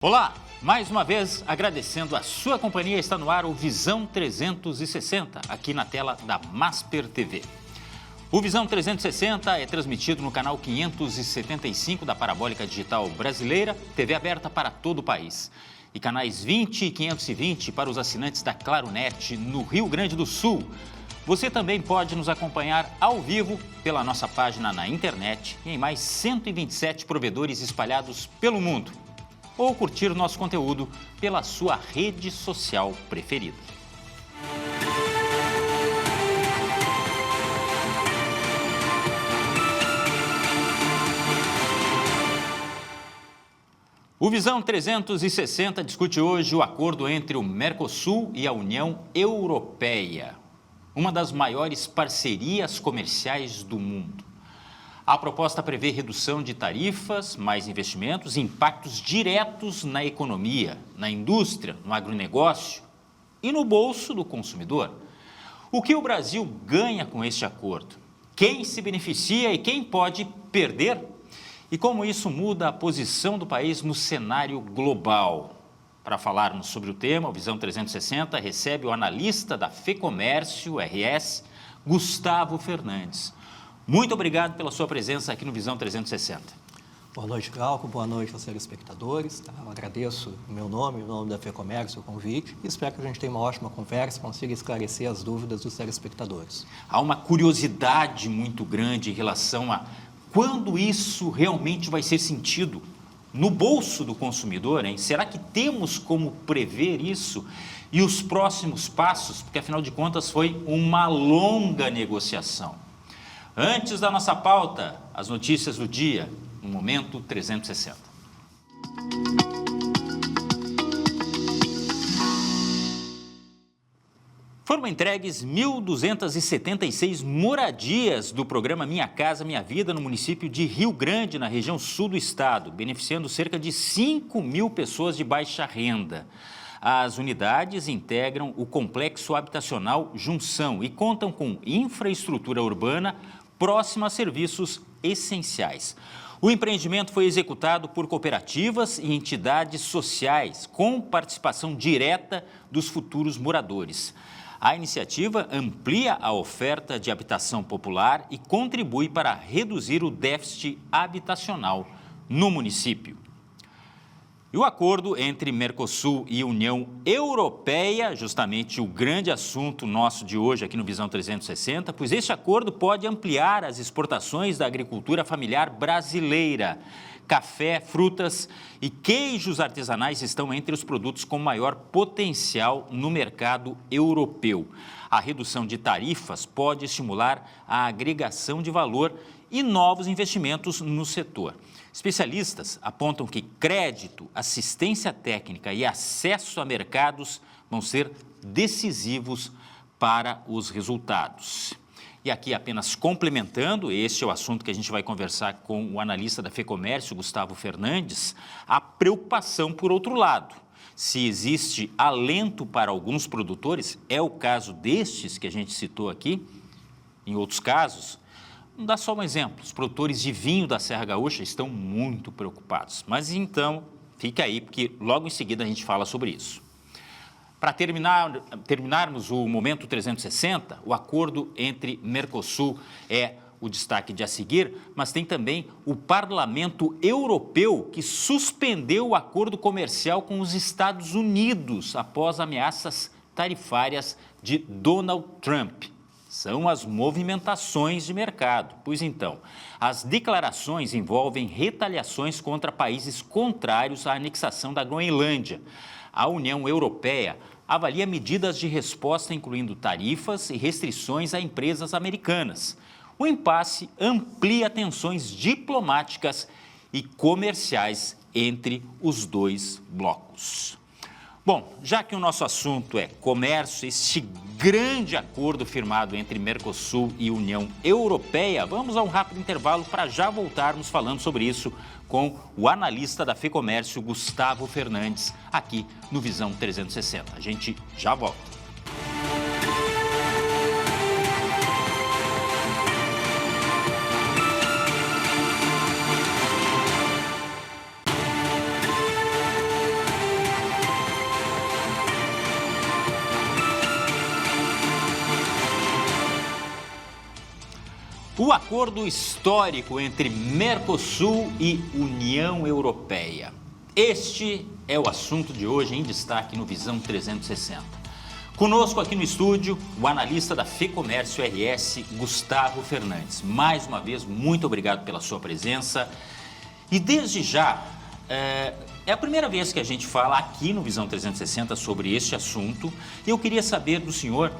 Olá, mais uma vez agradecendo a sua companhia, está no ar o Visão 360, aqui na tela da Masper TV. O Visão 360 é transmitido no canal 575 da Parabólica Digital Brasileira, TV aberta para todo o país. E canais 20 e 520 para os assinantes da Claronet no Rio Grande do Sul. Você também pode nos acompanhar ao vivo pela nossa página na internet e em mais 127 provedores espalhados pelo mundo. Ou curtir nosso conteúdo pela sua rede social preferida. O Visão 360 discute hoje o acordo entre o Mercosul e a União Europeia, uma das maiores parcerias comerciais do mundo. A proposta prevê redução de tarifas, mais investimentos e impactos diretos na economia, na indústria, no agronegócio e no bolso do consumidor. O que o Brasil ganha com este acordo? Quem se beneficia e quem pode perder? E como isso muda a posição do país no cenário global? Para falarmos sobre o tema, o Visão 360 recebe o analista da FEComércio RS, Gustavo Fernandes. Muito obrigado pela sua presença aqui no Visão 360. Boa noite, Glauco. Boa noite aos telespectadores. Eu agradeço o meu nome, o nome da FEComércio, o convite e espero que a gente tenha uma ótima conversa e consiga esclarecer as dúvidas dos telespectadores. Há uma curiosidade muito grande em relação a quando isso realmente vai ser sentido no bolso do consumidor, hein? Será que temos como prever isso? E os próximos passos? Porque, afinal de contas, foi uma longa negociação. Antes da nossa pauta, as notícias do dia, no Momento 360. Foram entregues 1.276 moradias do programa Minha Casa Minha Vida no município de Rio Grande, na região sul do estado, beneficiando cerca de 5.000 pessoas de baixa renda. As unidades integram o complexo habitacional Junção e contam com infraestrutura urbana próxima a serviços essenciais. O empreendimento foi executado por cooperativas e entidades sociais, com participação direta dos futuros moradores. A iniciativa amplia a oferta de habitação popular e contribui para reduzir o déficit habitacional no município. E o acordo entre Mercosul e União Europeia, justamente o grande assunto nosso de hoje aqui no Visão 360, pois este acordo pode ampliar as exportações da agricultura familiar brasileira. Café, frutas e queijos artesanais estão entre os produtos com maior potencial no mercado europeu. A redução de tarifas pode estimular a agregação de valor e novos investimentos no setor. Especialistas apontam que crédito, assistência técnica e acesso a mercados vão ser decisivos para os resultados. E aqui, apenas complementando, este é o assunto que a gente vai conversar com o analista da FEComércio, Gustavo Fernandes, a preocupação por outro lado. Se existe alento para alguns produtores, é o caso destes que a gente citou aqui, em outros casos. Vamos dar só um exemplo, os produtores de vinho da Serra Gaúcha estão muito preocupados. Mas então, fica aí, porque logo em seguida a gente fala sobre isso. Para terminarmos o Momento 360, o acordo entre Mercosul é o destaque de a seguir, mas tem também o Parlamento Europeu que suspendeu o acordo comercial com os Estados Unidos após ameaças tarifárias de Donald Trump. São as movimentações de mercado. Pois então, as declarações envolvem retaliações contra países contrários à anexação da Groenlândia. A União Europeia avalia medidas de resposta, incluindo tarifas e restrições a empresas americanas. O impasse amplia tensões diplomáticas e comerciais entre os dois blocos. Bom, já que o nosso assunto é comércio, este grande acordo firmado entre Mercosul e União Europeia, vamos a um rápido intervalo para já voltarmos falando sobre isso com o analista da FEComércio, Gustavo Fernandes, aqui no Visão 360. A gente já volta. O acordo histórico entre Mercosul e União Europeia. Este é o assunto de hoje em destaque no Visão 360. Conosco aqui no estúdio, o analista da FEComércio RS, Gustavo Fernandes. Mais uma vez, muito obrigado pela sua presença. E desde já, é a primeira vez que a gente fala aqui no Visão 360 sobre este assunto. E eu queria saber do senhor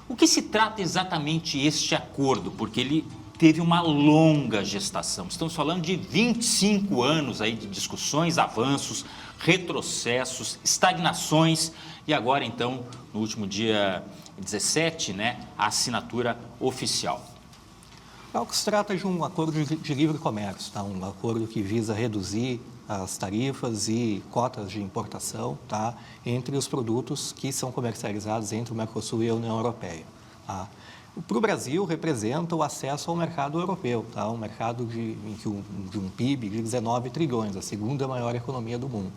o que se trata exatamente este acordo, porque ele teve uma longa gestação. Estamos falando de 25 anos aí de discussões, avanços, retrocessos, estagnações e agora, então, no último dia 17, a assinatura oficial. O que se trata de um acordo de livre comércio, tá? Um acordo que visa reduzir as tarifas e cotas de importação, tá? Entre os produtos que são comercializados entre o Mercosul e a União Europeia. Tá? Para o Brasil, representa o acesso ao mercado europeu, tá? Um mercado de um PIB de 19 trilhões, a segunda maior economia do mundo.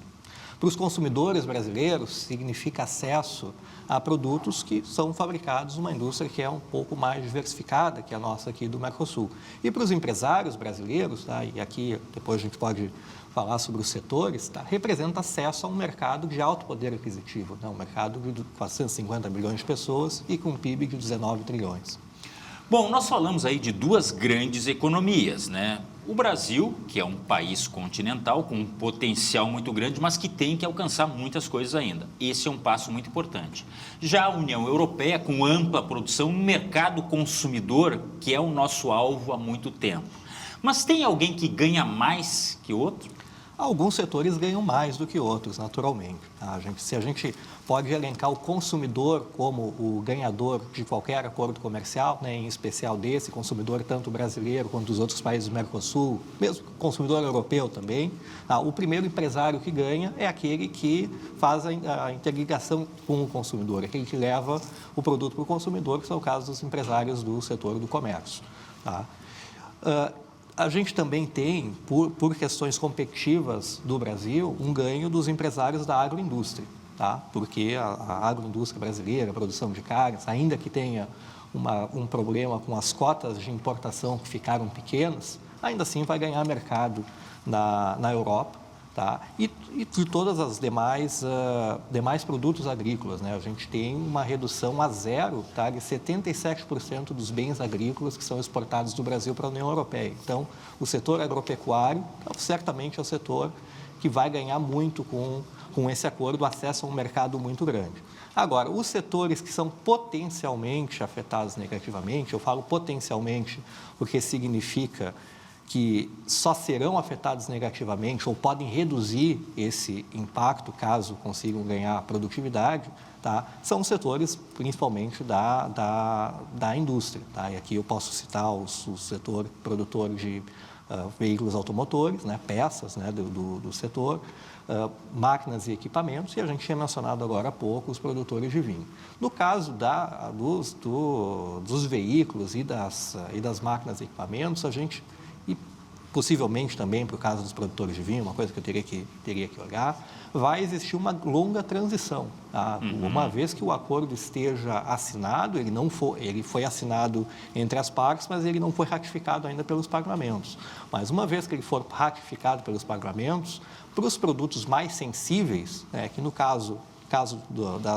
Para os consumidores brasileiros, significa acesso a produtos que são fabricados numa indústria que é um pouco mais diversificada que a nossa aqui do Mercosul. E para os empresários brasileiros, tá? E aqui depois a gente pode falar sobre os setores, tá? Representa acesso a um mercado de alto poder aquisitivo, né? Um mercado de 450 milhões de pessoas e com um PIB de 19 trilhões. Bom, nós falamos aí de duas grandes economias, né? O Brasil, que é um país continental com um potencial muito grande, mas que tem que alcançar muitas coisas ainda. Esse é um passo muito importante. Já a União Europeia, com ampla produção no mercado consumidor, que é o nosso alvo há muito tempo. Mas tem alguém que ganha mais que outro? Alguns setores ganham mais do que outros, naturalmente. Tá? Se a gente pode elencar o consumidor como o ganhador de qualquer acordo comercial, né, em especial desse consumidor, tanto brasileiro quanto dos outros países do Mercosul, mesmo consumidor europeu também, tá? O primeiro empresário que ganha é aquele que faz a interligação com o consumidor, aquele que leva o produto para o consumidor, que são o caso dos empresários do setor do comércio. Tá? A gente também tem, por questões competitivas do Brasil, um ganho dos empresários da agroindústria, tá? Porque a agroindústria brasileira, a produção de carnes, ainda que tenha um problema com as cotas de importação que ficaram pequenas, ainda assim vai ganhar mercado na Europa. Tá? E de todas as demais produtos agrícolas, né? A gente tem uma redução a zero, tá? De 77% dos bens agrícolas que são exportados do Brasil para a União Europeia. Então, o setor agropecuário certamente é o setor que vai ganhar muito com esse acordo, acesso a um mercado muito grande. Agora, os setores que são potencialmente afetados negativamente, eu falo potencialmente porque significa que só serão afetados negativamente ou podem reduzir esse impacto caso consigam ganhar produtividade, tá? São os setores principalmente da indústria. Tá? E aqui eu posso citar o setor produtor de veículos automotores, né? Peças, né? do setor, máquinas e equipamentos, e a gente tinha mencionado agora há pouco os produtores de vinho. No caso dos veículos e das máquinas e equipamentos, a gente... E possivelmente também, para o caso dos produtores de vinho, uma coisa que eu teria que olhar, vai existir uma longa transição. Tá? Uma vez que o acordo esteja assinado, ele foi assinado entre as partes, mas ele não foi ratificado ainda pelos parlamentos. Mas uma vez que ele for ratificado pelos parlamentos, para os produtos mais sensíveis, que no caso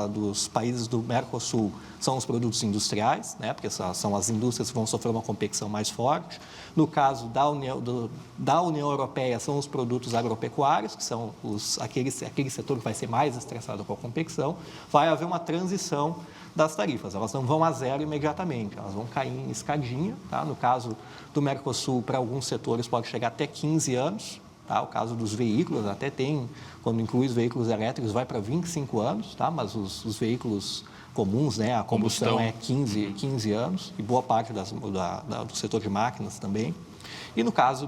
dos países do Mercosul são os produtos industriais, né, porque são as indústrias que vão sofrer uma competição mais forte. No caso da União Europeia, são os produtos agropecuários, que são aquele setor que vai ser mais estressado com a competição. Vai haver uma transição das tarifas, elas não vão a zero imediatamente, elas vão cair em escadinha. Tá? No caso do Mercosul, para alguns setores pode chegar até 15 anos. Tá? O caso dos veículos, até tem, quando inclui os veículos elétricos, vai para 25 anos, tá? Mas os veículos comuns, né? A combustão é 15 anos, e boa parte do setor de máquinas também. E no caso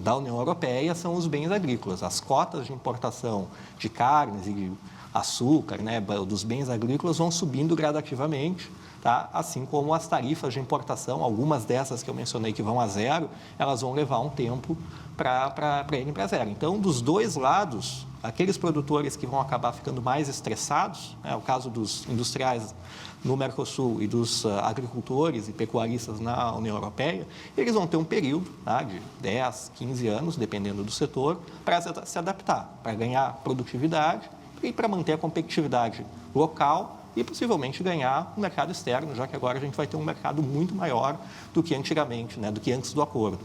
da União Europeia, são os bens agrícolas. As cotas de importação de carnes e de açúcar, né? Dos bens agrícolas vão subindo gradativamente. Tá? Assim como as tarifas de importação, algumas dessas que eu mencionei que vão a zero, elas vão levar um tempo para ele para zero. Então, dos dois lados, aqueles produtores que vão acabar ficando mais estressados, o caso dos industriais no Mercosul e dos agricultores e pecuaristas na União Europeia, eles vão ter um período de 10, 15 anos, dependendo do setor, para se adaptar, para ganhar produtividade e para manter a competitividade local e possivelmente ganhar no mercado externo, já que agora a gente vai ter um mercado muito maior do que antigamente, do que antes do acordo.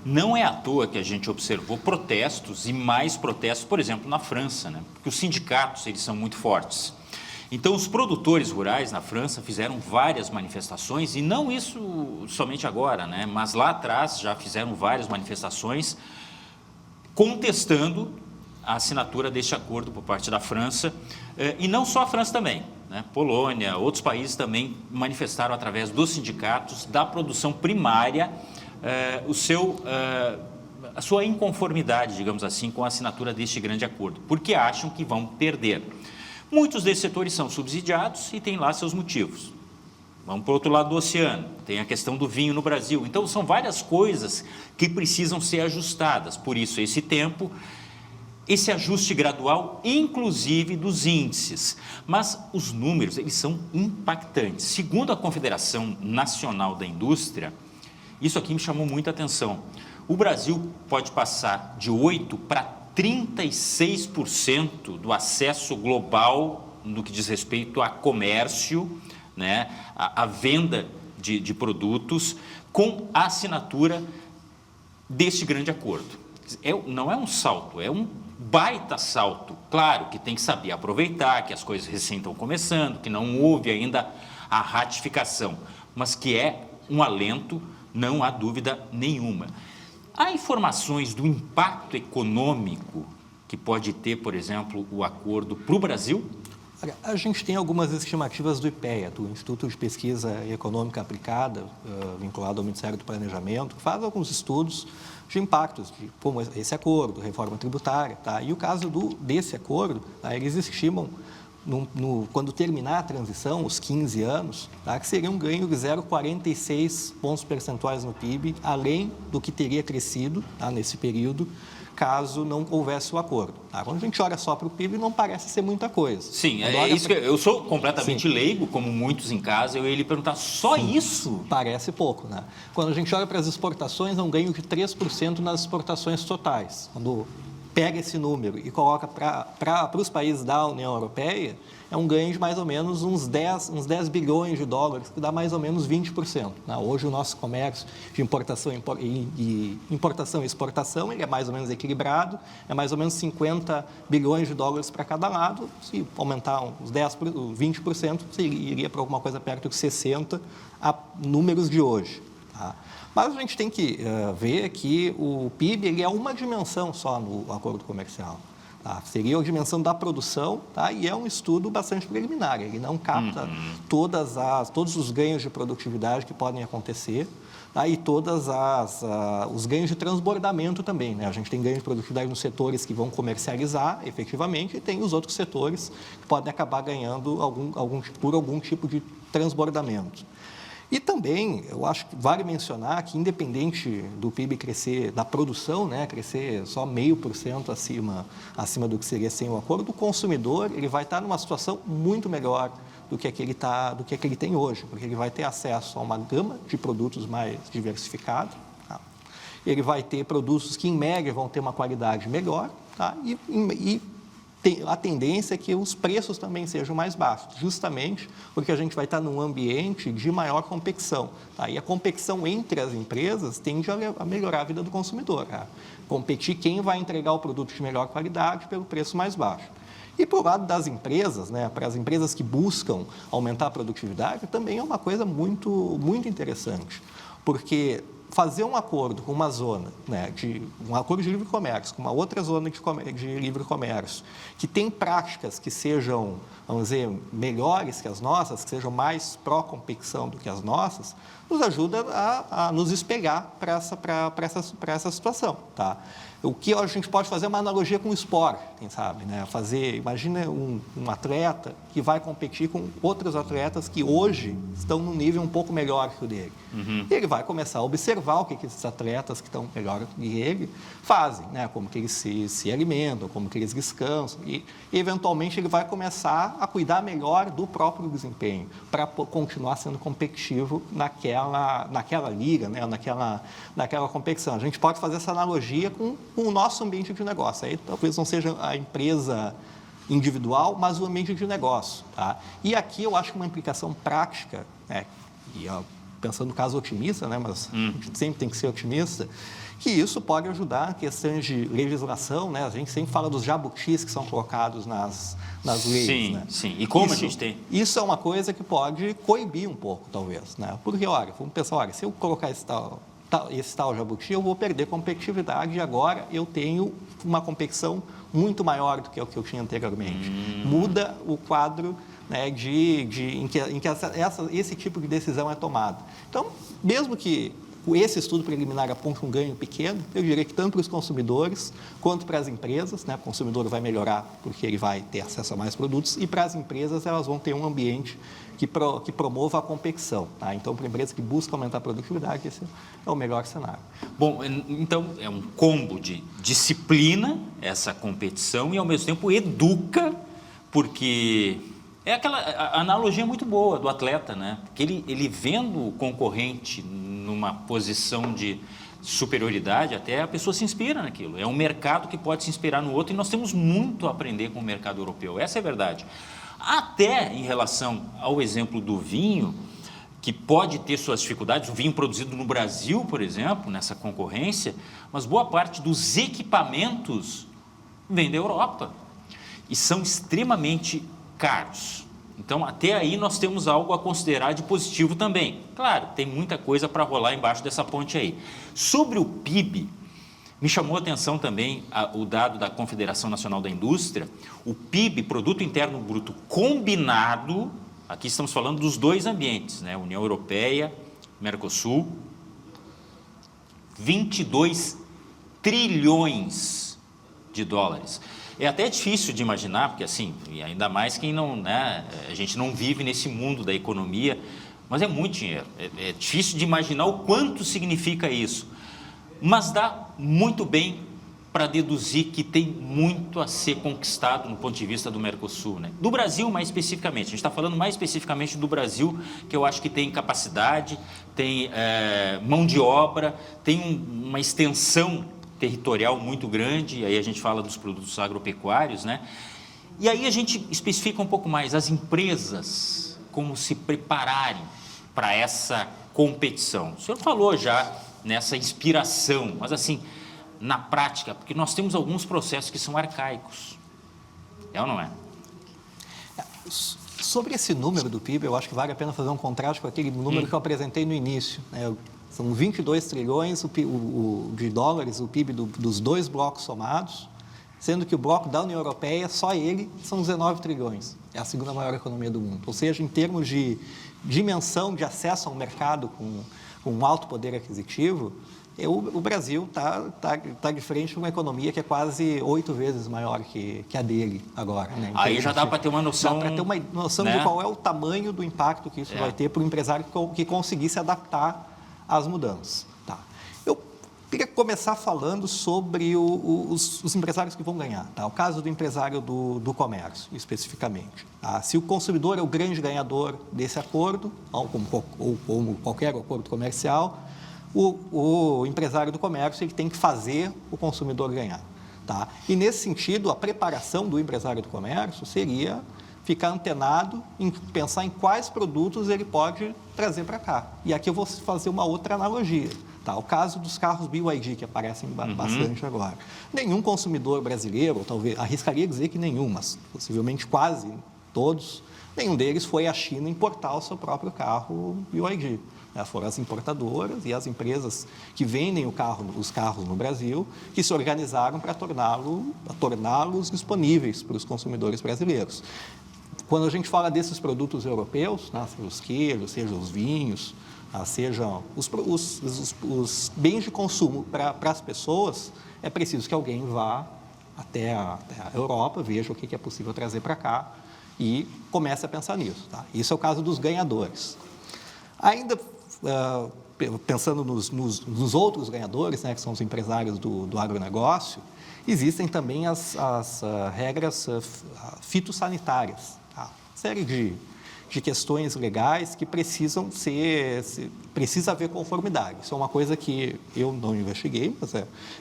Não é à toa que a gente observou protestos e mais protestos, por exemplo, na França, porque os sindicatos eles são muito fortes. Então, os produtores rurais na França fizeram várias manifestações, e não isso somente agora, mas lá atrás já fizeram várias manifestações contestando a assinatura deste acordo por parte da França, e não só a França também, Polônia, outros países também manifestaram através dos sindicatos da produção primária a sua inconformidade, digamos assim, com a assinatura deste grande acordo, porque acham que vão perder. Muitos desses setores são subsidiados e têm lá seus motivos. Vamos para o outro lado do oceano, tem a questão do vinho no Brasil. Então, são várias coisas que precisam ser ajustadas, por isso esse tempo, esse ajuste gradual, inclusive dos índices. Mas os números, eles são impactantes. Segundo a Confederação Nacional da Indústria, isso aqui me chamou muita atenção. O Brasil pode passar de 8% para 36% do acesso global no que diz respeito a comércio, a venda de produtos, com a assinatura deste grande acordo. Não é um salto, é um baita salto. Claro que tem que saber aproveitar, que as coisas recém estão começando, que não houve ainda a ratificação, mas que é um alento, não há dúvida nenhuma. Há informações do impacto econômico que pode ter, por exemplo, o acordo para o Brasil? A gente tem algumas estimativas do IPEA, do Instituto de Pesquisa Econômica Aplicada, vinculado ao Ministério do Planejamento, que faz alguns estudos de impactos de como esse acordo, reforma tributária. E o caso desse acordo, eles estimam, quando terminar a transição, os 15 anos, que seria um ganho de 0,46 pontos percentuais no PIB, além do que teria crescido nesse período, caso não houvesse o acordo. Quando a gente olha só para o PIB, não parece ser muita coisa. Sim, isso que eu sou completamente leigo, como muitos em casa, eu ia lhe perguntar, só isso? Parece pouco, Quando a gente olha para as exportações, é um ganho de 3% nas exportações totais. Quando pega esse número e coloca para os países da União Europeia, é um ganho de mais ou menos uns 10 bilhões de dólares, que dá mais ou menos 20%. Hoje o nosso comércio de importação e exportação ele é mais ou menos equilibrado, é mais ou menos 50 bilhões de dólares para cada lado. Se aumentar uns 20%, iria para alguma coisa perto de 60 a números de hoje. Mas a gente tem que ver que o PIB ele é uma dimensão só no acordo comercial. Seria a dimensão da produção, e é um estudo bastante preliminar. Ele não capta todos os ganhos de produtividade que podem acontecer, e todos os ganhos de transbordamento também. A gente tem ganhos de produtividade nos setores que vão comercializar efetivamente e tem os outros setores que podem acabar ganhando por algum tipo de transbordamento. E também, eu acho que vale mencionar que, independente do PIB crescer, da produção, crescer só 0,5% acima do que seria sem o acordo, o consumidor ele vai estar numa situação muito melhor do que ele tem hoje, porque ele vai ter acesso a uma gama de produtos mais diversificada, ele vai ter produtos que, em média, vão ter uma qualidade melhor, e a tendência é que os preços também sejam mais baixos, justamente porque a gente vai estar num ambiente de maior competição. E a competição entre as empresas tende a melhorar a vida do consumidor. Competir quem vai entregar o produto de melhor qualidade pelo preço mais baixo. E, por lado das empresas, para as empresas que buscam aumentar a produtividade, também é uma coisa muito, muito interessante, porque fazer um acordo com uma zona, um acordo de livre comércio, com uma outra zona de livre comércio, que tem práticas que sejam, vamos dizer, melhores que as nossas, que sejam mais pró-competição do que as nossas, nos ajuda a nos espelhar para essa situação. O que a gente pode fazer é uma analogia com o esporte, quem sabe, né? Imagina um atleta que vai competir com outros atletas que hoje estão num nível um pouco melhor que o dele. E ele vai começar a observar o que esses atletas que estão melhor que ele fazem, né? Como que eles se alimentam, como que eles descansam e, eventualmente, ele vai começar a cuidar melhor do próprio desempenho para continuar sendo competitivo naquela liga, né? naquela competição. A gente pode fazer essa analogia com o nosso ambiente de negócio. Aí talvez não seja a empresa individual, mas o ambiente de negócio. Tá? E aqui eu acho que uma implicação prática, né? E pensando no caso otimista, né? Mas a gente sempre tem que ser otimista, que isso pode ajudar em questões de legislação, né? A gente sempre fala dos jabutis que são colocados nas leis. Sim, né? sim. E como a gente tem? Isso é uma coisa que pode coibir um pouco, talvez. Né? Porque, olha, vamos pensar, olha, se eu colocar esse tal jabuti, eu vou perder competitividade e agora eu tenho uma competição muito maior do que o que eu tinha anteriormente. Muda o quadro, né, em que esse tipo de decisão é tomado. Então, mesmo que esse estudo preliminar aponte um ganho pequeno, eu diria que tanto para os consumidores quanto para as empresas, né, o consumidor vai melhorar porque ele vai ter acesso a mais produtos e para as empresas elas vão ter um ambiente que promova a competição. Tá? Então, para empresas que buscam aumentar a produtividade, esse é o melhor cenário. Bom, então é um combo de disciplina, essa competição, e ao mesmo tempo educa, porque é aquela a analogia muito boa do atleta, né? Porque ele vendo o concorrente numa posição de superioridade, até a pessoa se inspira naquilo. É um mercado que pode se inspirar no outro e nós temos muito a aprender com o mercado europeu. Essa é a verdade. Até em relação ao exemplo do vinho, que pode ter suas dificuldades, o vinho produzido no Brasil, por exemplo, nessa concorrência, mas boa parte dos equipamentos vem da Europa e são extremamente caros. Então, até aí nós temos algo a considerar de positivo também. Claro, tem muita coisa para rolar embaixo dessa ponte aí. Sobre o PIB, me chamou a atenção também o dado da Confederação Nacional da Indústria, o PIB, Produto Interno Bruto combinado, aqui estamos falando dos dois ambientes, né? União Europeia, Mercosul, 22 trilhões de dólares. É até difícil de imaginar, porque assim, e ainda mais quem não, né, a gente não vive nesse mundo da economia, mas é muito dinheiro. É difícil de imaginar o quanto significa isso. Mas dá muito bem para deduzir que tem muito a ser conquistado no ponto de vista do Mercosul, né? Do Brasil, mais especificamente. A gente está falando mais especificamente do Brasil, que eu acho que tem capacidade, tem mão de obra, tem uma extensão territorial muito grande, aí a gente fala dos produtos agropecuários, né? E aí a gente especifica um pouco mais as empresas, como se prepararem para essa competição. O senhor falou já nessa inspiração, mas assim, na prática, porque nós temos alguns processos que são arcaicos. É ou não é? Sobre esse número do PIB, eu acho que vale a pena fazer um contraste com aquele número que eu apresentei no início, né? São 22 trilhões de dólares o PIB dos dois blocos somados, sendo que o bloco da União Europeia, só ele, são 19 trilhões. É a segunda maior economia do mundo. Ou seja, em termos de dimensão de acesso ao mercado com um alto poder aquisitivo, o Brasil está de frente com uma economia que é quase 8 vezes maior que a dele agora. Né? Aí já dá para ter uma noção... Dá para ter uma noção, né, de qual é o tamanho do impacto que isso vai ter para o empresário que conseguir se adaptar às mudanças. Tá. Eu queria começar falando sobre os empresários que vão ganhar. Tá? O caso do empresário do comércio, especificamente. Tá? Se o consumidor é o grande ganhador desse acordo, ou como qualquer acordo comercial, o empresário do comércio ele tem que fazer o consumidor ganhar. Tá? E, nesse sentido, a preparação do empresário do comércio seria ficar antenado em pensar em quais produtos ele pode trazer para cá. E aqui eu vou fazer uma outra analogia. Tá? O caso dos carros BYD, que aparecem bastante agora. Nenhum consumidor brasileiro, ou talvez arriscaria dizer que nenhum, mas possivelmente quase todos, nenhum deles foi à China importar o seu próprio carro BYD. Foram as importadoras e as empresas que vendem os carros no Brasil que se organizaram para torná-los disponíveis para os consumidores brasileiros. Quando a gente fala desses produtos europeus, né, seja os queijos, seja os vinhos, sejam os bens de consumo para as pessoas, é preciso que alguém vá até a Europa, veja o que é possível trazer para cá e comece a pensar nisso. Tá? Isso é o caso dos ganhadores. Ainda pensando nos outros ganhadores, né, que são os empresários do agronegócio, existem também as regras fitossanitárias, tá? Série de questões legais que precisa haver conformidade. Isso é uma coisa que eu não investiguei, mas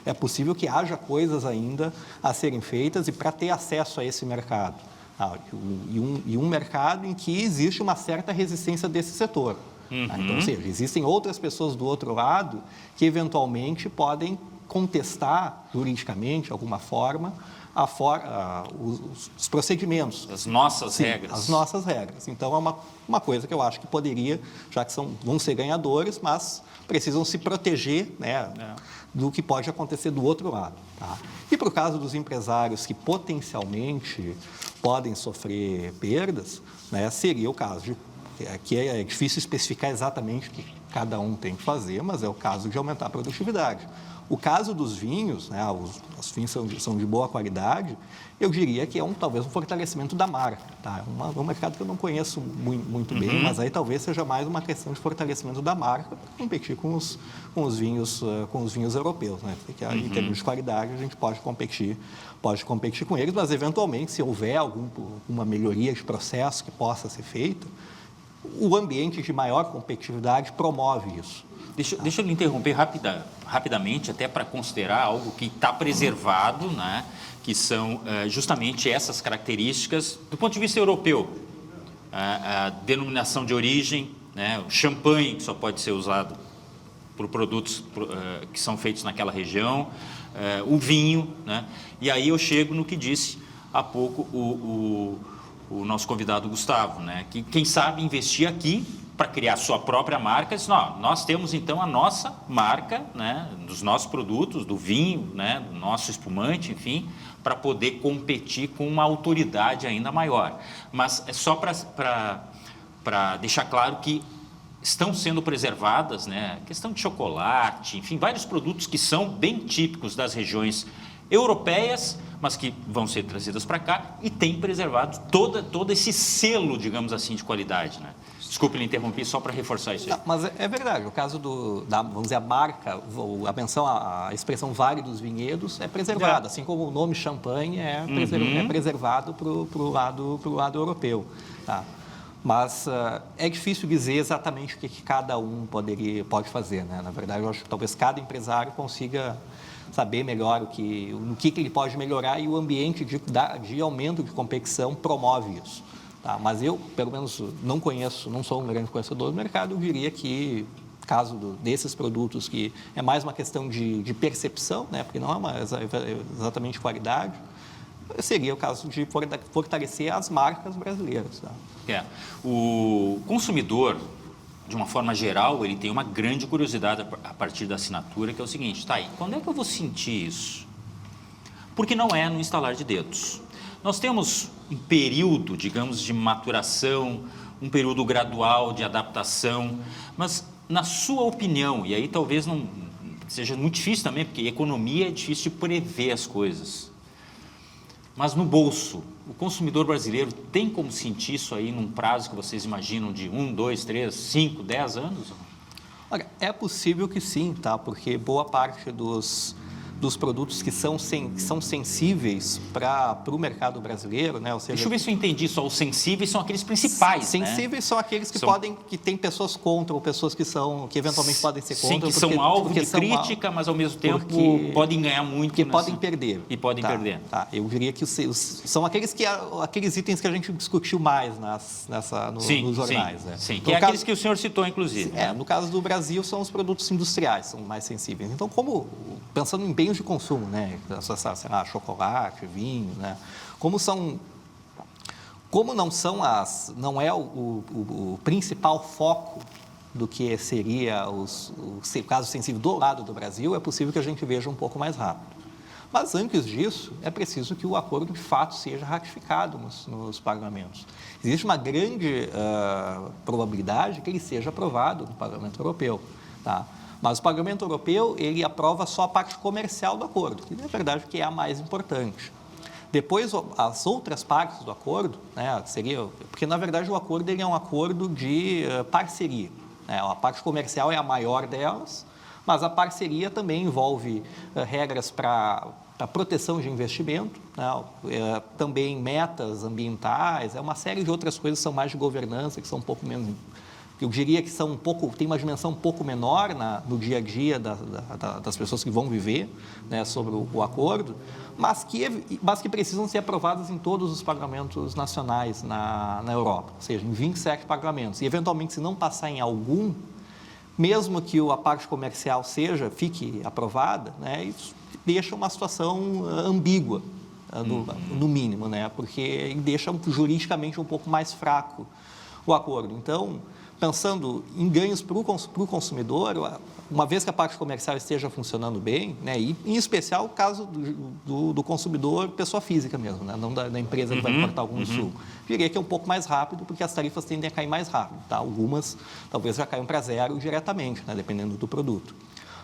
é possível que haja coisas ainda a serem feitas e para ter acesso a esse mercado. E um mercado em que existe uma certa resistência desse setor. Então, ou seja, existem outras pessoas do outro lado que eventualmente podem contestar juridicamente, de alguma forma, os procedimentos. As nossas regras. As nossas regras. Então, é uma coisa que eu acho que poderia, já que vão ser ganhadores, mas precisam se proteger, né, do que pode acontecer do outro lado. Tá? E para o caso dos empresários que potencialmente podem sofrer perdas, né, seria o caso de aqui é difícil especificar exatamente o que cada um tem que fazer, mas é o caso de aumentar a produtividade. O caso dos vinhos, né, os vinhos são de boa qualidade, eu diria que é talvez um fortalecimento da marca. Tá? É um mercado que eu não conheço muito bem, mas aí talvez seja mais uma questão de fortalecimento da marca para competir com os vinhos europeus. Né? Porque em termos de qualidade a gente pode competir com eles, mas eventualmente, se houver alguma melhoria de processo que possa ser feita, o ambiente de maior competitividade promove isso. Deixa eu lhe interromper rapidamente, até para considerar algo que está preservado, né, que são justamente essas características do ponto de vista europeu. A denominação de origem, né, o champanhe, que só pode ser usado por produtos que são feitos naquela região, o vinho. Né, e aí eu chego no que disse há pouco o nosso convidado Gustavo, né? Que quem sabe investir aqui para criar sua própria marca, diz, nós temos então a nossa marca, né, dos nossos produtos, do vinho, né, do nosso espumante, enfim, para poder competir com uma autoridade ainda maior. Mas é só para deixar claro que estão sendo preservadas, né, questão de chocolate, enfim, vários produtos que são bem típicos das regiões europeias, mas que vão ser trazidas para cá e tem preservado todo esse selo, digamos assim, de qualidade, né? Desculpe lhe interromper, só para reforçar isso aí. Não, mas é verdade, o caso vamos dizer, a marca, a menção, a expressão Vale dos Vinhedos é preservada, assim como o nome champanhe é preservado para o lado europeu. Tá? Mas é difícil dizer exatamente o que cada um pode fazer. Né? Na verdade, eu acho que talvez cada empresário consiga saber melhor no que ele pode melhorar e o ambiente de aumento de competição promove isso. Tá? Mas eu, pelo menos, não sou um grande conhecedor do mercado, eu diria que, caso desses produtos, que é mais uma questão de percepção, né? Porque não é exatamente qualidade, seria o caso de fortalecer as marcas brasileiras. Tá? O consumidor, de uma forma geral, ele tem uma grande curiosidade a partir da assinatura, que é o seguinte, tá aí, quando é que eu vou sentir isso? Porque não é no instalar de dedos. Nós temos um período, digamos, de maturação, um período gradual de adaptação, mas, na sua opinião, e aí talvez não seja muito difícil também, porque economia é difícil de prever as coisas, mas no bolso, o consumidor brasileiro tem como sentir isso aí num prazo que vocês imaginam de 1, 2, 3, 5, 10 anos? Olha, é possível que sim, tá? Porque boa parte dos produtos que são sensíveis para o mercado brasileiro, né? Ou seja, deixa eu ver se eu entendi só. Os sensíveis são aqueles principais, sensíveis, né? São aqueles que tem pessoas contra ou pessoas que eventualmente podem ser contra. Sim, que são alvo de crítica, mas ao mesmo tempo podem ganhar muito. Que podem perder. E podem perder. Tá. Eu diria que são aqueles itens que a gente discutiu mais nos jornais. Sim, né? sim. Que é aqueles que o senhor citou, inclusive. No caso do Brasil, são os produtos industriais, são mais sensíveis. Então, pensando em bens de consumo, né? Sei lá, chocolate, vinho, né? Não é o principal foco do que seria o caso sensível do lado do Brasil, é possível que a gente veja um pouco mais rápido. Mas antes disso, é preciso que o acordo de fato seja ratificado nos parlamentos. Existe uma grande probabilidade que ele seja aprovado no Parlamento Europeu, tá? Mas o Parlamento Europeu, ele aprova só a parte comercial do acordo, que na verdade que é a mais importante. Depois, as outras partes do acordo, né, porque na verdade o acordo ele é um acordo de parceria, né? A parte comercial é a maior delas, mas a parceria também envolve regras para a proteção de investimento, né? Também metas ambientais, uma série de outras coisas que são mais de governança, que são um pouco menos, eu diria que são tem uma dimensão um pouco menor no dia a dia das pessoas que vão viver, né, sobre o acordo, mas que precisam ser aprovadas em todos os parlamentos nacionais na Europa, ou seja, em 27 parlamentos. E, eventualmente, se não passar em algum, mesmo que a parte comercial fique aprovada, né, isso deixa uma situação ambígua, no mínimo, né, porque deixa juridicamente um pouco mais fraco o acordo. Então, pensando em ganhos para o consumidor, uma vez que a parte comercial esteja funcionando bem, né, e em especial o caso do consumidor, pessoa física mesmo, né, não da empresa que vai importar algum insumo. Diria que é um pouco mais rápido, porque as tarifas tendem a cair mais rápido. Tá? Algumas talvez já caiam para zero diretamente, né, dependendo do produto.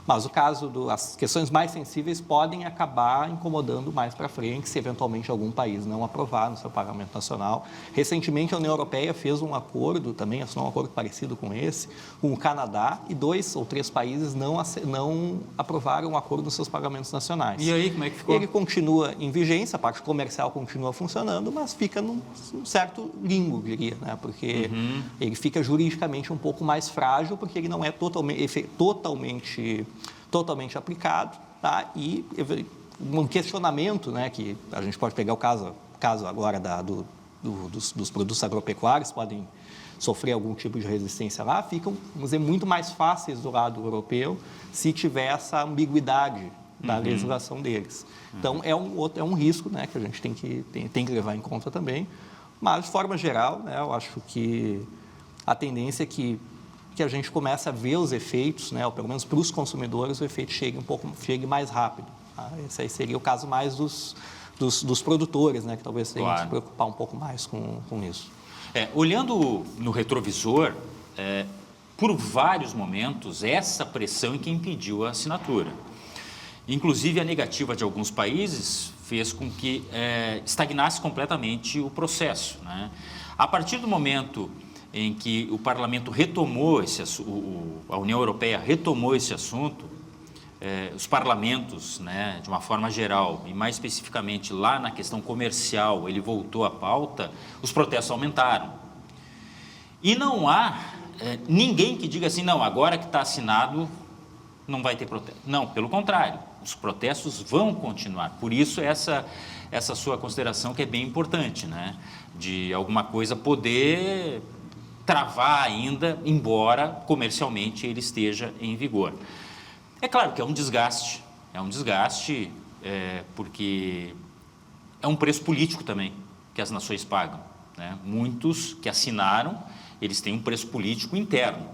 Mas as questões mais sensíveis podem acabar incomodando mais para frente, se eventualmente algum país não aprovar no seu parlamento nacional. Recentemente, a União Europeia fez um acordo, também assinou um acordo parecido com esse, com o Canadá, e 2 ou 3 países não aprovaram o acordo nos seus parlamentos nacionais. E aí, como é que ficou? Ele continua em vigência, a parte comercial continua funcionando, mas fica num certo limbo, diria, né? Porque ele fica juridicamente um pouco mais frágil, porque ele não é totalmente aplicado, tá? E um questionamento, né, que a gente pode pegar o caso agora dos produtos agropecuários, podem sofrer algum tipo de resistência lá, ficam, vamos dizer, muito mais fáceis do lado europeu se tiver essa ambiguidade da legislação deles. Então, é um risco, né, que a gente tem que levar em conta também, mas, de forma geral, né, eu acho que a tendência é que a gente comece a ver os efeitos, né, ou pelo menos para os consumidores, o efeito chegue mais rápido. Tá? Esse aí seria o caso mais dos produtores, né, que talvez tenham que se preocupar um pouco mais com isso. Olhando no retrovisor, por vários momentos, essa pressão é que impediu a assinatura. Inclusive, a negativa de alguns países fez com que estagnasse completamente o processo, né? A partir do momento em que o Parlamento retomou a União Europeia retomou esse assunto, os parlamentos, né, de uma forma geral, e mais especificamente lá na questão comercial, ele voltou à pauta, os protestos aumentaram. E não há ninguém que diga assim, não, agora que está assinado, não vai ter protesto. Não, pelo contrário, os protestos vão continuar. Por isso, essa sua consideração que é bem importante, né, de alguma coisa poder travar ainda, embora comercialmente ele esteja em vigor. É claro que é um desgaste porque é um preço político também que as nações pagam, né? Muitos que assinaram, eles têm um preço político interno.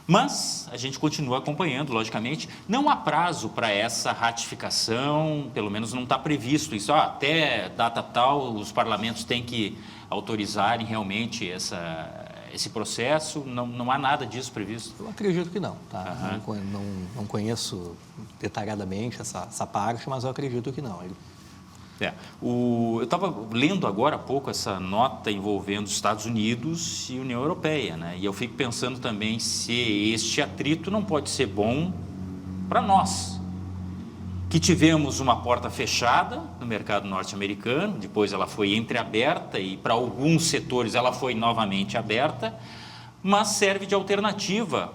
Mas a gente continua acompanhando, logicamente. Não há prazo para essa ratificação, pelo menos não está previsto isso. Até data tal, os parlamentos têm que autorizarem realmente esse processo. Não há nada disso previsto? Eu acredito que não. Tá? Não conheço detalhadamente essa parte, mas eu acredito que não. Eu estava lendo agora há pouco essa nota envolvendo os Estados Unidos e União Europeia, né? E eu fico pensando também se este atrito não pode ser bom para nós, que tivemos uma porta fechada no mercado norte-americano, depois ela foi entreaberta e para alguns setores ela foi novamente aberta, mas serve de alternativa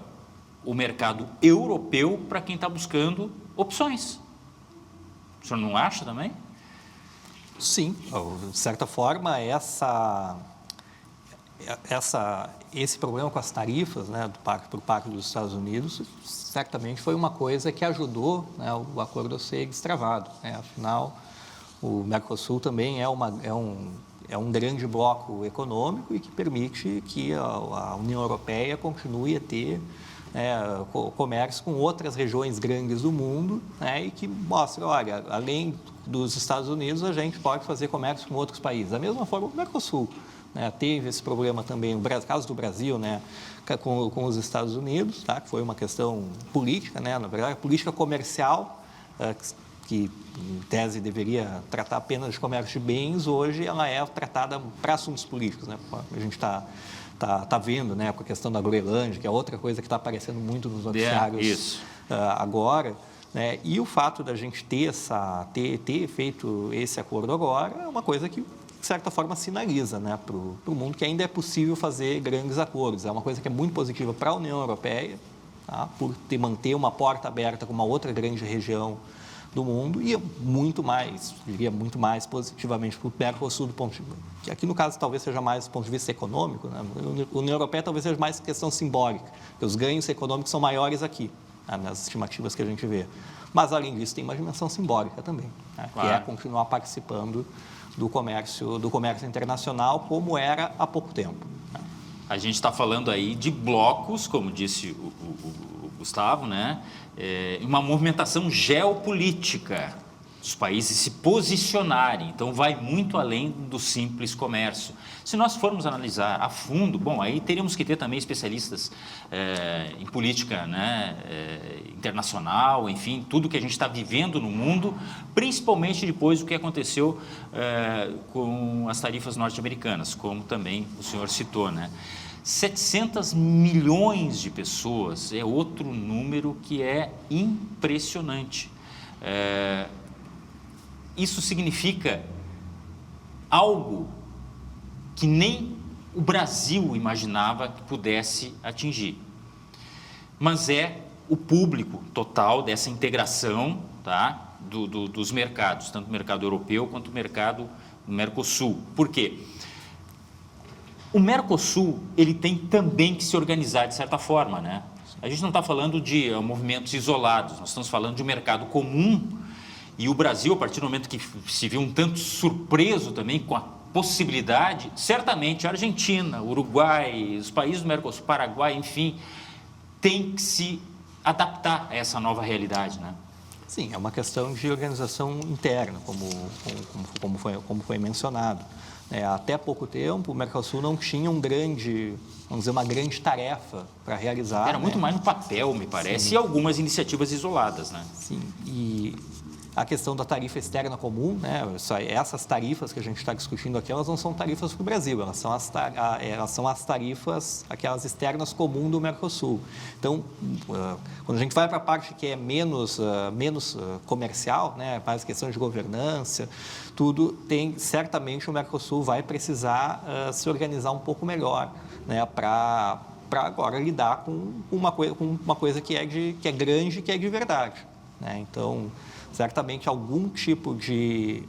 o mercado europeu para quem está buscando opções. O senhor não acha também? Sim, de certa forma, esse problema com as tarifas, né, por parte dos Estados Unidos, certamente foi uma coisa que ajudou, né, o acordo a ser destravado, né? Afinal, o Mercosul também é um grande bloco econômico e que permite que a União Europeia continue a ter comércio com outras regiões grandes do mundo, né, e que mostra, olha, além dos Estados Unidos, a gente pode fazer comércio com outros países. Da mesma forma, o Mercosul, né, teve esse problema também, o caso do Brasil, né, com os Estados Unidos, tá, que foi uma questão política, né, na verdade, política comercial, que em tese deveria tratar apenas de comércio de bens, hoje ela é tratada para assuntos políticos, né? A gente está vendo, né, com a questão da Groenlândia, que é outra coisa que está aparecendo muito nos noticiários agora, né? E o fato da gente ter feito esse acordo agora é uma coisa que, de certa forma, sinaliza, né, para o mundo que ainda é possível fazer grandes acordos. É uma coisa que é muito positiva para a União Europeia, tá? Por manter uma porta aberta com uma outra grande região do mundo, e muito mais, diria muito mais positivamente para o Mercosul, do ponto de vista, que aqui no caso talvez seja mais do ponto de vista econômico, né? A União Europeia talvez seja mais questão simbólica, porque os ganhos econômicos são maiores aqui, né, nas estimativas que a gente vê. Mas, além disso, tem uma dimensão simbólica também, né, claro, que é continuar participando do comércio internacional como era há pouco tempo, né? A gente está falando aí de blocos, como disse o Gustavo, né? Uma movimentação geopolítica, os países se posicionarem, então vai muito além do simples comércio. Se nós formos analisar a fundo, bom, aí teríamos que ter também especialistas em política, né, internacional, enfim, tudo que a gente está vivendo no mundo, principalmente depois do que aconteceu com as tarifas norte-americanas, como também o senhor citou, né? 700 milhões de pessoas é outro número que é impressionante. Isso significa algo que nem o Brasil imaginava que pudesse atingir. Mas é o público total dessa integração, tá, dos mercados, tanto o mercado europeu quanto o mercado do Mercosul. Por quê? O Mercosul, ele tem também que se organizar de certa forma, né? A gente não está falando de movimentos isolados, nós estamos falando de um mercado comum, e o Brasil, a partir do momento que se viu um tanto surpreso também com a possibilidade, certamente a Argentina, o Uruguai, os países do Mercosul, Paraguai, enfim, tem que se adaptar a essa nova realidade, né? Sim, é uma questão de organização interna, como foi mencionado. Até pouco tempo, o Mercosul não tinha uma grande tarefa para realizar. Era muito mais no papel, me parece, sim, e algumas iniciativas isoladas, né? Sim, e a questão da tarifa externa comum, né? Essas tarifas que a gente está discutindo aqui, elas não são tarifas para o Brasil, elas são as tarifas, aquelas externas comuns do Mercosul. Então, quando a gente vai para a parte que é menos comercial, né? Mais questão de governança, tudo certamente o Mercosul vai precisar se organizar um pouco melhor, né? Para agora lidar com uma coisa que é grande, que é de verdade, né? Então, certamente algum tipo de,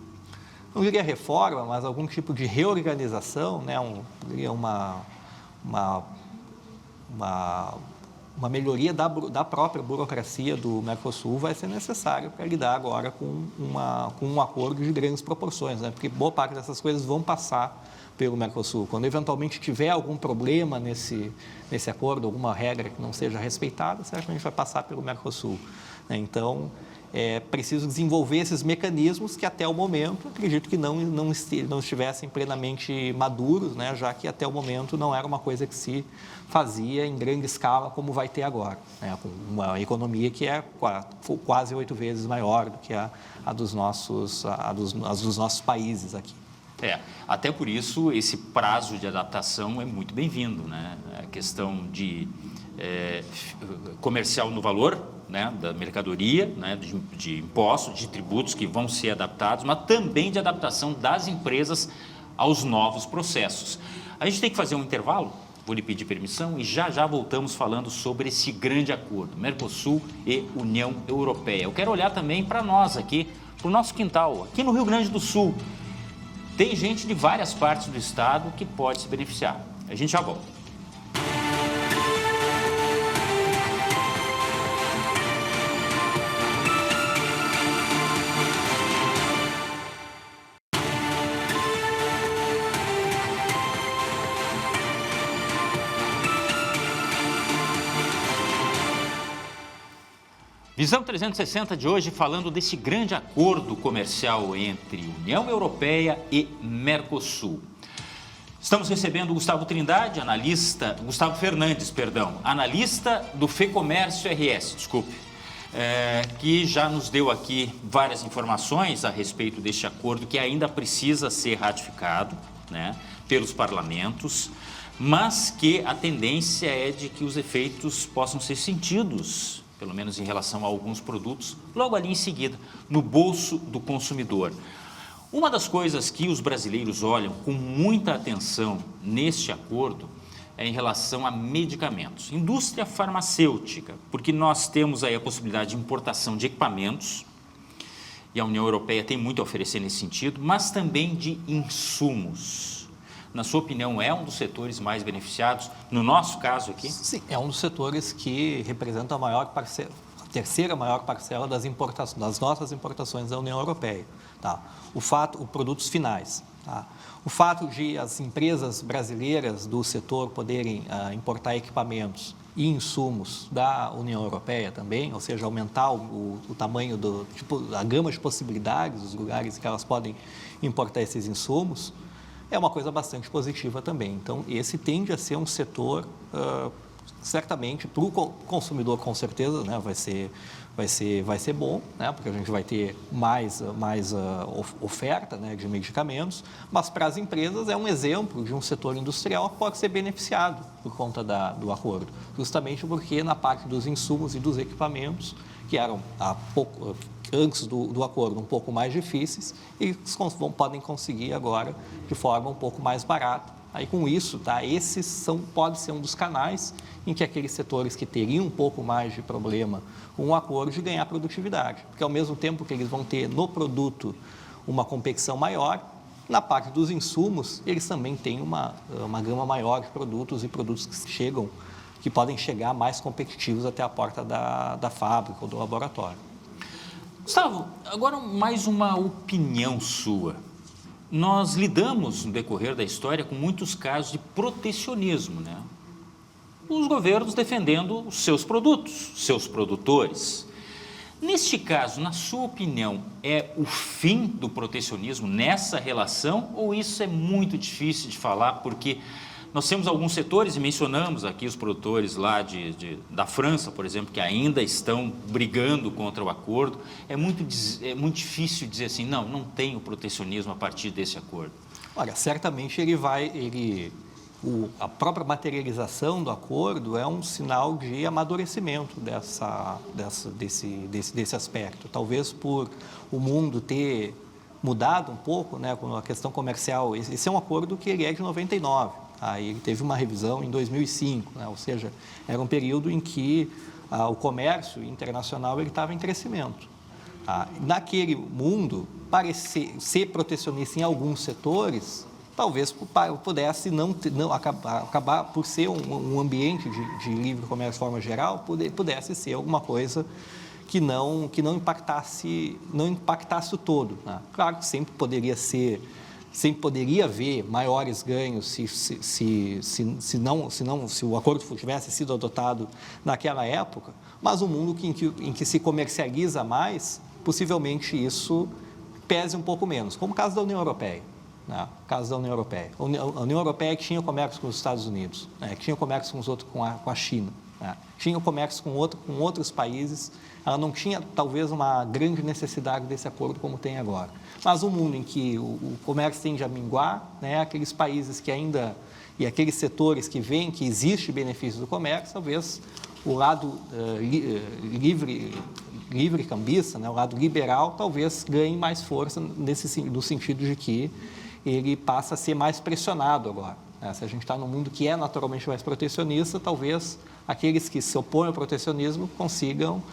não diria reforma, mas algum tipo de reorganização, né? Uma melhoria da própria burocracia do Mercosul vai ser necessário para lidar agora com um acordo de grandes proporções, né? Porque boa parte dessas coisas vão passar pelo Mercosul. Quando eventualmente tiver algum problema nesse acordo, alguma regra que não seja respeitada, certamente vai passar pelo Mercosul, né? Então, é preciso desenvolver esses mecanismos que até o momento, acredito que não estivessem plenamente maduros, né? Já que até o momento não era uma coisa que se fazia em grande escala como vai ter agora, né? Com uma economia que é quase 8 vezes maior do que a dos nossos países aqui. Até por isso esse prazo de adaptação é muito bem-vindo, né? A questão de comercial no valor, né, da mercadoria, né, de impostos, de tributos que vão ser adaptados, mas também de adaptação das empresas aos novos processos. A gente tem que fazer um intervalo, vou lhe pedir permissão, e já voltamos falando sobre esse grande acordo, Mercosul e União Europeia. Eu quero olhar também para nós aqui, para o nosso quintal, aqui no Rio Grande do Sul. Tem gente de várias partes do estado que pode se beneficiar. A gente já volta. Visão 360 de hoje falando desse grande acordo comercial entre União Europeia e Mercosul. Estamos recebendo o Gustavo Fernandes, analista do FEComércio RS, que já nos deu aqui várias informações a respeito deste acordo que ainda precisa ser ratificado, né, pelos parlamentos, mas que a tendência é de que os efeitos possam ser sentidos, pelo menos em relação a alguns produtos, logo ali em seguida, no bolso do consumidor. Uma das coisas que os brasileiros olham com muita atenção neste acordo é em relação a medicamentos, indústria farmacêutica, porque nós temos aí a possibilidade de importação de equipamentos, e a União Europeia tem muito a oferecer nesse sentido, mas também de insumos. Na sua opinião, é um dos setores mais beneficiados, no nosso caso aqui? Sim, é um dos setores que representa a maior parcela, a terceira maior parcela das nossas importações da União Europeia. Tá? Produtos finais. Tá? O fato de as empresas brasileiras do setor poderem importar equipamentos e insumos da União Europeia também, ou seja, aumentar o tamanho, a gama de possibilidades, os lugares que elas podem importar esses insumos, é uma coisa bastante positiva também. Então, esse tende a ser um setor, certamente, para o consumidor, com certeza, né, vai ser bom, né, porque a gente vai ter mais oferta, né, de medicamentos, mas para as empresas é um exemplo de um setor industrial que pode ser beneficiado por conta do acordo, justamente porque na parte dos insumos e dos equipamentos, que eram antes do acordo um pouco mais difíceis, e podem conseguir agora de forma um pouco mais barata. Aí, com isso, tá, pode ser um dos canais em que aqueles setores que teriam um pouco mais de problema com o acordo de ganhar produtividade, porque ao mesmo tempo que eles vão ter no produto uma competição maior, na parte dos insumos, eles também têm uma gama maior de produtos e produtos que podem chegar mais competitivos até a porta da fábrica ou do laboratório. Gustavo, agora mais uma opinião sua. Nós lidamos, no decorrer da história, com muitos casos de protecionismo, né? Os governos defendendo os seus produtos, seus produtores. Neste caso, na sua opinião, é o fim do protecionismo nessa relação ou isso é muito difícil de falar porque nós temos alguns setores, e mencionamos aqui os produtores lá da França, por exemplo, que ainda estão brigando contra o acordo. É muito difícil dizer assim, não tem o protecionismo a partir desse acordo. Olha, certamente a própria materialização do acordo é um sinal de amadurecimento desse aspecto. Talvez por o mundo ter mudado um pouco, né, com a questão comercial. Esse é um acordo que ele é de 99. Aí ele teve uma revisão em 2005, né? Ou seja, era um período em que o comércio internacional estava em crescimento. Naquele mundo, parecer ser protecionista em alguns setores, talvez pudesse acabar por ser um ambiente de livre comércio de forma geral, pudesse ser alguma coisa que não impactasse o todo. Né? Claro que sempre poderia haver maiores ganhos se o acordo tivesse sido adotado naquela época, mas um mundo em que se comercializa mais, possivelmente isso pese um pouco menos, como o caso da União Europeia. A União Europeia que tinha comércio com os Estados Unidos, né, que tinha comércio com a China, né, tinha comércio com outros países, ela não tinha talvez uma grande necessidade desse acordo como tem agora. Mas um mundo em que o comércio tende a minguar, né, aqueles países que ainda, e aqueles setores que veem que existe benefício do comércio, talvez o lado livre cambista, né, o lado liberal, talvez ganhe mais força no sentido de que ele passa a ser mais pressionado agora. Né? Se a gente está num mundo que é naturalmente mais protecionista, talvez aqueles que se opõem ao protecionismo consigam,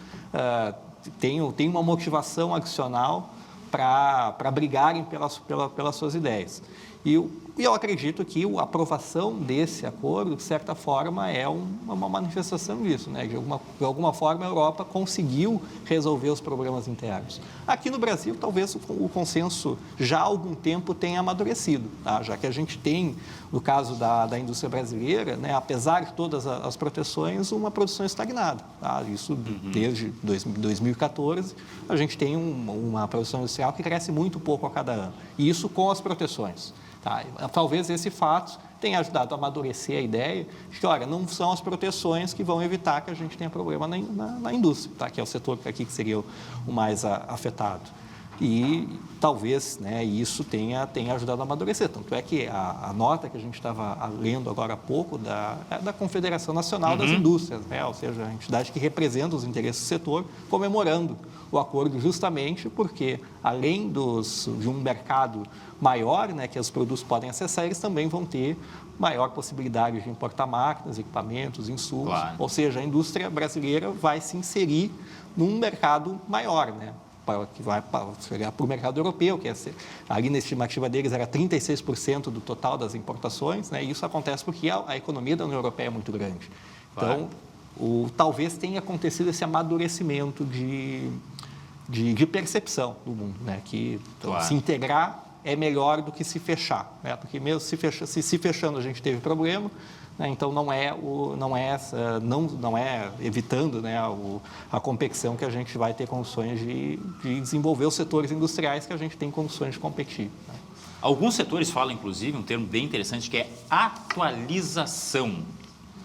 tenham uma motivação adicional para brigarem pelas suas ideias. E eu acredito que a aprovação desse acordo, de certa forma, é uma manifestação disso, né? De alguma forma, a Europa conseguiu resolver os problemas internos. Aqui no Brasil, talvez o consenso já há algum tempo tenha amadurecido, tá? Já que a gente tem, no caso da indústria brasileira, né, apesar de todas as proteções, uma produção estagnada. Tá? Isso desde 2014, a gente tem uma produção industrial que cresce muito pouco a cada ano. E isso com as proteções. Tá? Talvez esse fato tenha ajudado a amadurecer a ideia de que, olha, não são as proteções que vão evitar que a gente tenha problema na indústria, tá? Que é o setor aqui que seria o mais afetado. E talvez, né, isso tenha ajudado a amadurecer. Tanto é que a nota que a gente estava lendo agora há pouco é da Confederação Nacional das Indústrias, né? Ou seja, a entidade que representa os interesses do setor, comemorando o acordo justamente porque, além de um mercado maior, né, que os produtos podem acessar, eles também vão ter maior possibilidade de importar máquinas, equipamentos, insumos. Claro. Ou seja, a indústria brasileira vai se inserir num mercado maior, né? Que vai chegar para o mercado europeu, que ali na estimativa deles era 36% do total das importações, né? E isso acontece porque a economia da União Europeia é muito grande. Claro. Então, talvez tenha acontecido esse amadurecimento de percepção do mundo, né? Que claro. Se integrar é melhor do que se fechar, né? Porque mesmo se fechando a gente teve problema, né? Então não é evitando, né, a competição que a gente vai ter condições de desenvolver os setores industriais que a gente tem condições de competir, né? Alguns setores falam, inclusive, um termo bem interessante que é atualização.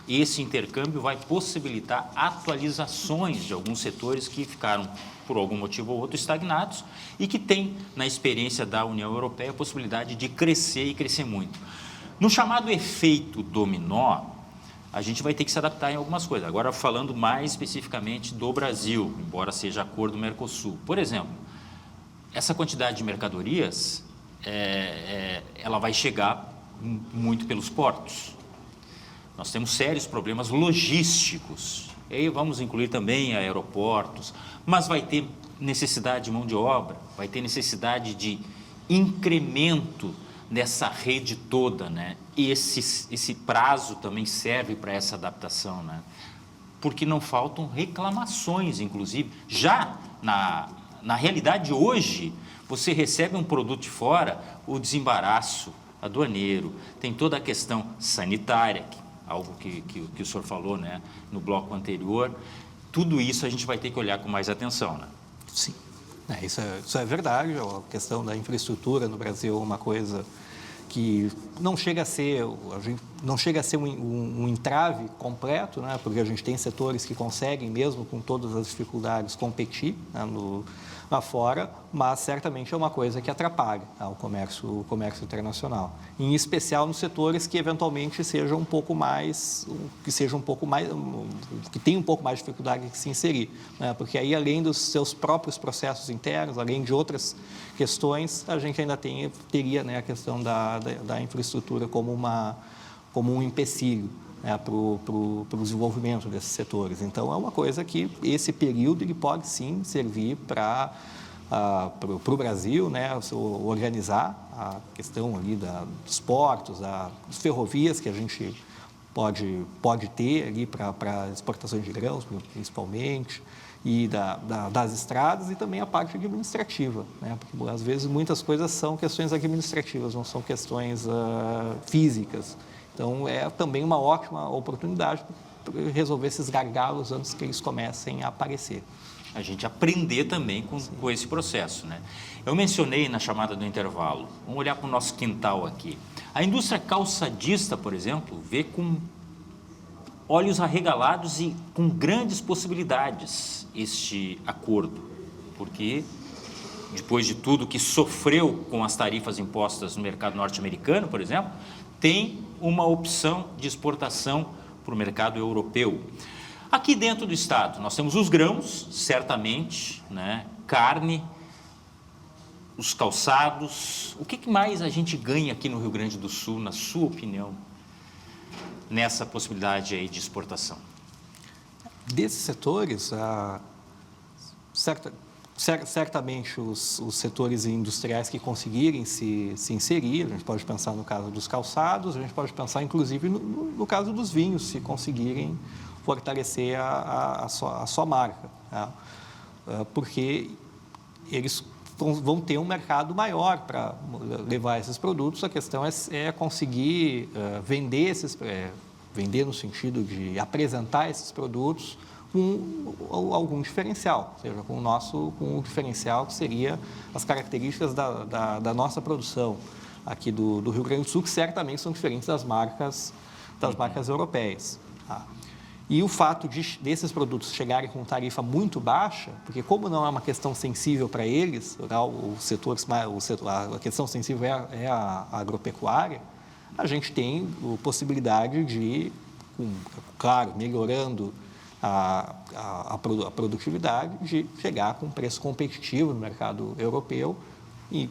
Esse intercâmbio vai possibilitar atualizações de alguns setores que ficaram, por algum motivo ou outro, estagnados e que têm, na experiência da União Europeia, a possibilidade de crescer e crescer muito. No chamado efeito dominó, a gente vai ter que se adaptar em algumas coisas. Agora, falando mais especificamente do Brasil, embora seja acordo Mercosul. Por exemplo, essa quantidade de mercadorias, ela vai chegar muito pelos portos. Nós temos sérios problemas logísticos. E aí vamos incluir também aeroportos, mas vai ter necessidade de mão de obra, vai ter necessidade de incremento nessa rede toda, né? E esse prazo também serve para essa adaptação, né? Porque não faltam reclamações, inclusive. Já na realidade hoje, você recebe um produto de fora, o desembaraço aduaneiro, tem toda a questão sanitária, algo que o senhor falou, né, no bloco anterior. Tudo isso a gente vai ter que olhar com mais atenção, né? Sim, isso é verdade. A questão da infraestrutura no Brasil é uma coisa que não chega a ser um entrave completo, né? Porque a gente tem setores que conseguem, mesmo com todas as dificuldades, competir, né, lá fora, mas certamente é uma coisa que atrapalha, tá, o comércio internacional, em especial nos setores que eventualmente sejam um pouco mais, que tenham um pouco mais de dificuldade de se inserir, né? Porque aí, além dos seus próprios processos internos, além de outras questões, a gente ainda teria, né, a questão da infraestrutura como um empecilho, né, para o desenvolvimento desses setores. Então, é uma coisa que esse período ele pode sim servir para o Brasil, né, organizar a questão ali dos portos, das ferrovias que a gente pode ter ali para exportações de grãos, principalmente, e das estradas, e também a parte administrativa, né? Porque às vezes muitas coisas são questões administrativas, não são questões físicas. Então, é também uma ótima oportunidade para resolver esses gargalos antes que eles comecem a aparecer. A gente aprender também com esse processo, né? Eu mencionei na chamada do intervalo, vamos olhar para o nosso quintal aqui. A indústria calçadista, por exemplo, vê com olhos arregalados e com grandes possibilidades este acordo, porque depois de tudo que sofreu com as tarifas impostas no mercado norte-americano, por exemplo, tem uma opção de exportação para o mercado europeu. Aqui dentro do estado, nós temos os grãos, certamente, né? Carne, os calçados. O que mais a gente ganha aqui no Rio Grande do Sul, na sua opinião, nessa possibilidade aí de exportação? Desses setores, Certamente, os setores industriais que conseguirem se inserir, a gente pode pensar no caso dos calçados, a gente pode pensar, inclusive, no caso dos vinhos, se conseguirem fortalecer a sua marca, né? Porque eles vão ter um mercado maior para levar esses produtos. A questão é conseguir vender vender no sentido de apresentar esses produtos com algum diferencial, ou seja, com o diferencial que seria as características da nossa produção aqui do Rio Grande do Sul, que certamente são diferentes das marcas europeias. Tá? E o fato desses produtos chegarem com tarifa muito baixa, porque como não é uma questão sensível para eles, a questão sensível é a agropecuária, a gente tem possibilidade de, claro, melhorando a produtividade, de chegar com um preço competitivo no mercado europeu e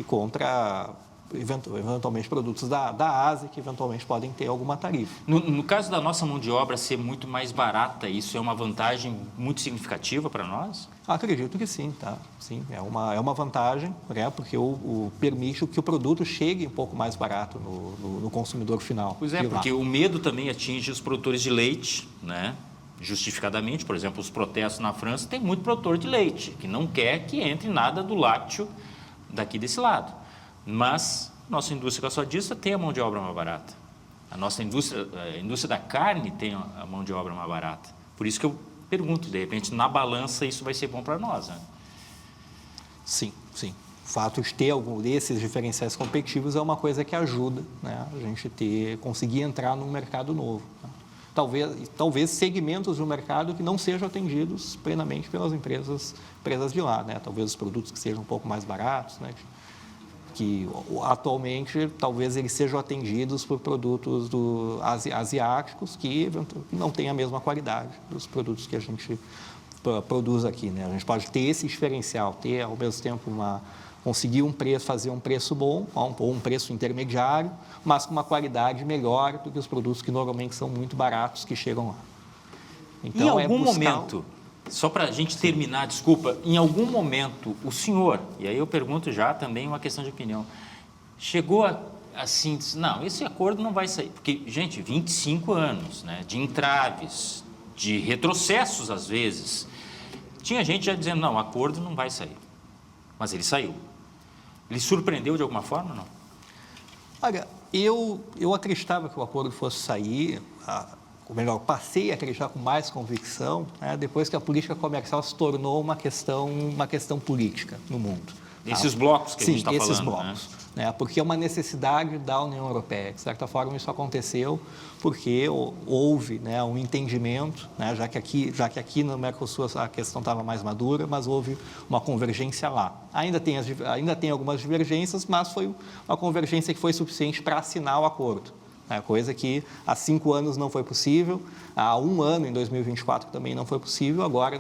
contra eventualmente produtos da Ásia que eventualmente podem ter alguma tarifa. No caso da nossa mão de obra ser muito mais barata, isso é uma vantagem muito significativa para nós? Acredito que sim, tá? Sim, é uma vantagem, né? Porque permite que o produto chegue um pouco mais barato no consumidor final. Pois é, porque o medo também atinge os produtores de leite, né? Justificadamente, por exemplo, os protestos na França, tem muito produtor de leite que não quer que entre nada do lácteo daqui desse lado. Mas nossa indústria calçadista tem a mão de obra mais barata. A nossa indústria, a indústria da carne tem a mão de obra mais barata. Por isso que eu pergunto, de repente, na balança, isso vai ser bom para nós, né? Sim, sim. O fato de ter algum desses diferenciais competitivos é uma coisa que ajuda, né, a gente conseguir entrar num mercado novo, né? Talvez segmentos do mercado que não sejam atendidos plenamente pelas empresas de lá, né? Talvez os produtos que sejam um pouco mais baratos, né? Que atualmente talvez eles sejam atendidos por produtos asiáticos que não têm a mesma qualidade dos produtos que a gente produz aqui, né? A gente pode ter esse diferencial, ter ao mesmo tempo conseguir fazer um preço bom, ou um preço intermediário, mas com uma qualidade melhor do que os produtos que normalmente são muito baratos que chegam lá. Então, em algum momento, só para a gente terminar, desculpa, em algum momento o senhor, e aí eu pergunto já também uma questão de opinião, chegou assim, disse, não, esse acordo não vai sair, porque, gente, 25 anos, né, de entraves, de retrocessos às vezes, tinha gente já dizendo, não, o acordo não vai sair, mas ele saiu. Ele surpreendeu de alguma forma ou não? Olha, eu acreditava que o acordo fosse sair, ou melhor, passei a acreditar com mais convicção, né, depois que a política comercial se tornou uma questão política no mundo. Esses blocos que a gente está falando. Sim, esses blocos. Né, porque é uma necessidade da União Europeia. De certa forma, isso aconteceu porque houve, né, um entendimento, né, já que aqui no Mercosul a questão estava mais madura, mas houve uma convergência lá. Ainda tem algumas divergências, mas foi uma convergência que foi suficiente para assinar o acordo. Coisa que há 5 anos não foi possível, há 1 ano, em 2024, também não foi possível, agora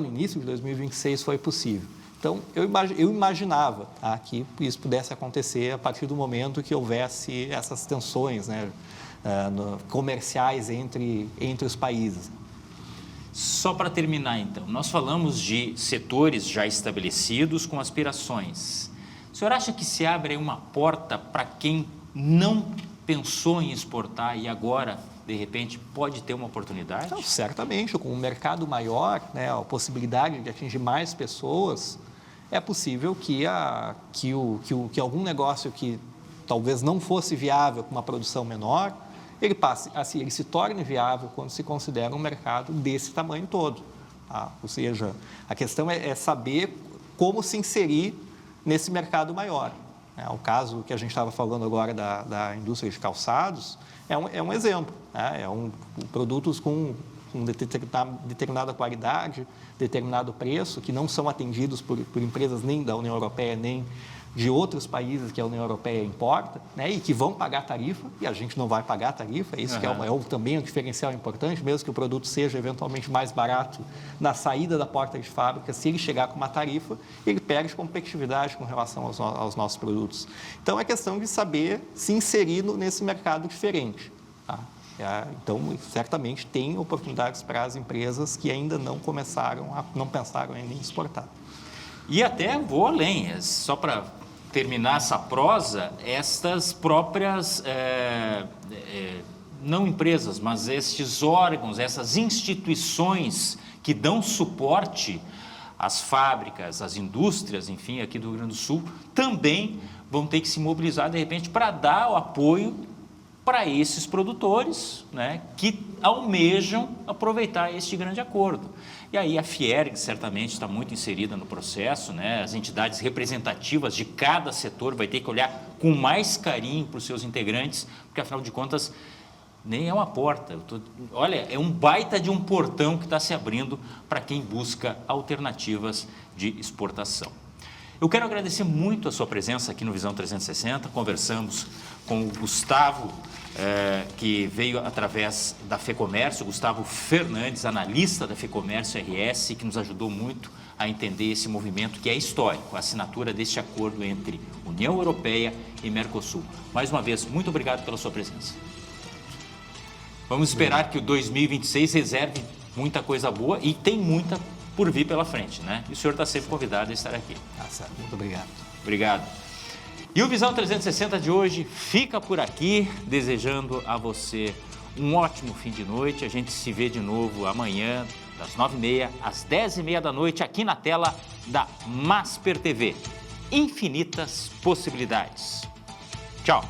no início de 2026 foi possível. Então, eu imaginava que isso pudesse acontecer a partir do momento que houvesse essas tensões, né, comerciais entre os países. Só para terminar, então, nós falamos de setores já estabelecidos com aspirações. O senhor acha que se abre uma porta para quem não pensou em exportar e agora, de repente, pode ter uma oportunidade? Então, certamente, com um mercado maior, né, a possibilidade de atingir mais pessoas, é possível que algum negócio que talvez não fosse viável com uma produção menor, ele se torne viável quando se considera um mercado desse tamanho todo. Tá? Ou seja, a questão é saber como se inserir nesse mercado maior. O caso que a gente estava falando agora da indústria de calçados é um exemplo. Né? Produtos com determinada qualidade, determinado preço, que não são atendidos por empresas nem da União Europeia, nem de outros países que a União Europeia importa, né, e que vão pagar tarifa, e a gente não vai pagar tarifa, isso que também um diferencial importante, mesmo que o produto seja eventualmente mais barato na saída da porta de fábrica, se ele chegar com uma tarifa, ele perde competitividade com relação aos nossos produtos. Então, é questão de saber se inserir nesse mercado diferente. Tá? Então, certamente tem oportunidades para as empresas que ainda não pensaram ainda em exportar. E até vou além, só para terminar essa prosa, estas próprias, não empresas, mas estes órgãos, essas instituições que dão suporte às fábricas, às indústrias, enfim, aqui do Rio Grande do Sul, também vão ter que se mobilizar, de repente, para dar o apoio para esses produtores, né, que almejam aproveitar este grande acordo. E aí a Fierg certamente está muito inserida no processo, né, as entidades representativas de cada setor vai ter que olhar com mais carinho para os seus integrantes, porque afinal de contas nem é uma porta, olha, é um baita de um portão que está se abrindo para quem busca alternativas de exportação. Eu quero agradecer muito a sua presença aqui no Visão 360, conversamos com o Gustavo, que veio através da FEComércio, Gustavo Fernandes, analista da FEComércio RS, que nos ajudou muito a entender esse movimento que é histórico, a assinatura deste acordo entre União Europeia e Mercosul. Mais uma vez, muito obrigado pela sua presença. Vamos esperar que o 2026 reserve muita coisa boa e tem muita por vir pela frente, né? E o senhor está sempre convidado a estar aqui. Certo. Muito obrigado. Obrigado. E o Visão 360 de hoje fica por aqui, desejando a você um ótimo fim de noite. A gente se vê de novo amanhã, das 9h30 às 10h30 da noite, aqui na tela da Masper TV. Infinitas possibilidades. Tchau.